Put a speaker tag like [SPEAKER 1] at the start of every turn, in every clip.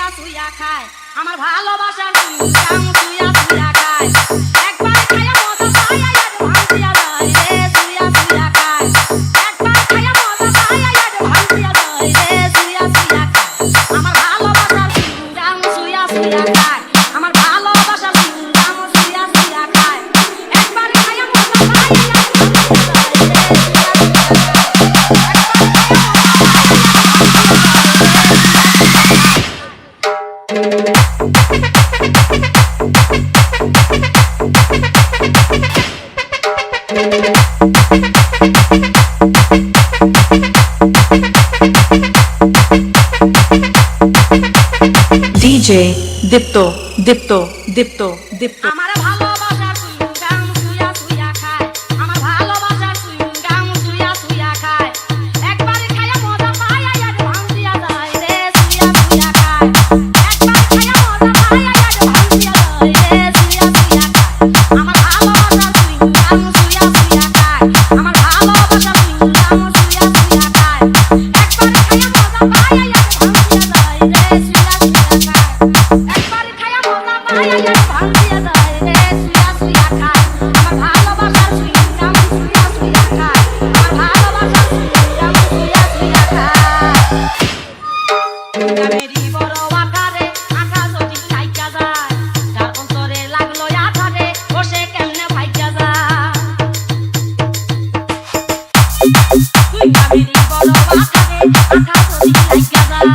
[SPEAKER 1] সুইয়া সুইয়া খায় আমার ভালোবাসার সুইয়া সুইয়া সুইয়া খায় একবার খায়া মজা পায় আর ভাঙিয়া যায় রে সুইয়া সুইয়া খায় একবার খায়া মজা পায় আর ভাঙিয়া যায় রে সুইয়া সুইয়া খায় আমার ভালোবাসার সুইয়া সুইয়া খায় আমার ভালোবাসার সুইয়া সুইয়া খায় একবার খায়া মজা পায় আর ভাঙিয়া যায় রে
[SPEAKER 2] DJ Dipto Dipto Dipto Dipto
[SPEAKER 1] আমার ভালোবাসার সুইংগাম সুইয়া সুইয়া খায় আমার ভালোবাসার সুইংগাম সুইয়া সুইয়া খায় একবার খায়া মজা পায় আর ভাঙিয়া যায় রে সুইয়া সুইয়া খায় একবার খায়া মজা পায় আর ভাঙিয়া যায় রে সুইয়া সুইয়া খায় আমার ভালোবাসার সুইংগাম সুইয়া সুইয়া খায় আমার ভালোবাসার সুইংগাম সুইয়া সুইয়া খায় একবার খায়া মজা পায় আর ভাঙিয়া যায় রে সুইয়া সুইয়া খায় একবার খায়া মজা পায় আর ভাঙিয়া যায় রে সুইয়া সুইয়া খায় আমার ভালোবাসার সুইংগাম সুইয়া সুইয়া খায় আমার ভালোবাসার সুইংগাম সুইয়া সুইয়া খায় গামেরি বড় আকারে আকাশ যদি লাইকা যায় যার অন্তরে লাগলো আঠারে বসে কেমনে ভাইকা যায় গামেরি বড় আকারে আকাশ যদি লাইকা যায়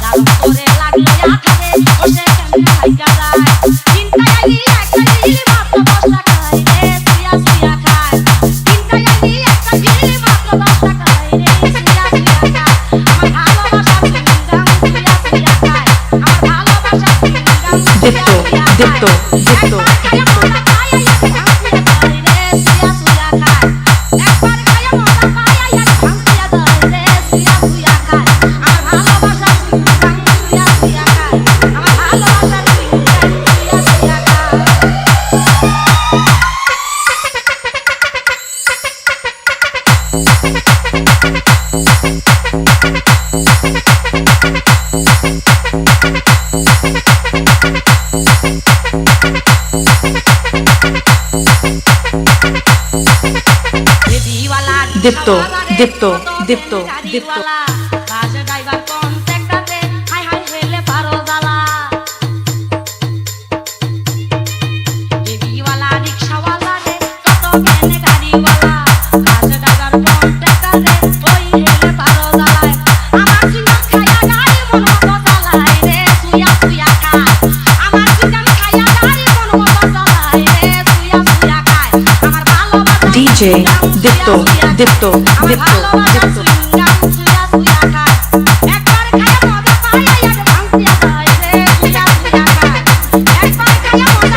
[SPEAKER 1] যার অন্তরে লাগলো আঠারে বসে কেমনে ভাইকা যায় চিন্তা আইলি একটা দিলি মাত্র 10 টাকা রে সুইয়া সুইয়া খায় চিন্তা আইলি একটা দিলি মাত্র 10 টাকা রে সুইয়া সুইয়া খায় আমার ভালোবাসার সুইংগাম সুইয়া সুইয়া খায় আমার ভালোবাসার সুইংগাম সুইয়া
[SPEAKER 2] Dipto
[SPEAKER 1] সুইয়া
[SPEAKER 2] Dipto Dipto
[SPEAKER 1] একবার খায়া মজা পায় আর ভাঙিয়া যায় রে সুইয়া সুইয়া খায় আমার ভালোবাসার সুইংগাম সুইয়া সুইয়া খায় আমার ভালোবাসার সুইংগাম সুইয়া সুইয়া খায়
[SPEAKER 2] Dipto Dipto Dipto Dipto
[SPEAKER 1] bus driver কন্ট্রাক্টরে হাই হাই ফেলে পারো জ্বালা বেবিওয়ালা রিকশাওয়ালা রে কত কেনে গাড়িওয়ালা বাস ড্রাইভার কন্ট্রাক্টরে ওই হেলে পারো জ্বালায় আমার জীবন খায়া গাড়ি মন মতো চালায় রে সুইয়া সুইয়া খায় আমার জীবন খায়া গাড়ি মন মতো চালায় রে সুইয়া সুইয়া খায় আমার ভালোবাসা
[SPEAKER 2] DJ Dipto Dipto
[SPEAKER 1] আমার
[SPEAKER 2] Dipto
[SPEAKER 1] ভালোবাসার
[SPEAKER 2] Dipto
[SPEAKER 1] সুইংগাম সুইয়া সুইয়া খায় একবার খায়া মজা পায় আর ভাঙিয়া যায় রে সুইয়া সুইয়া খায় একবার খায়া মজা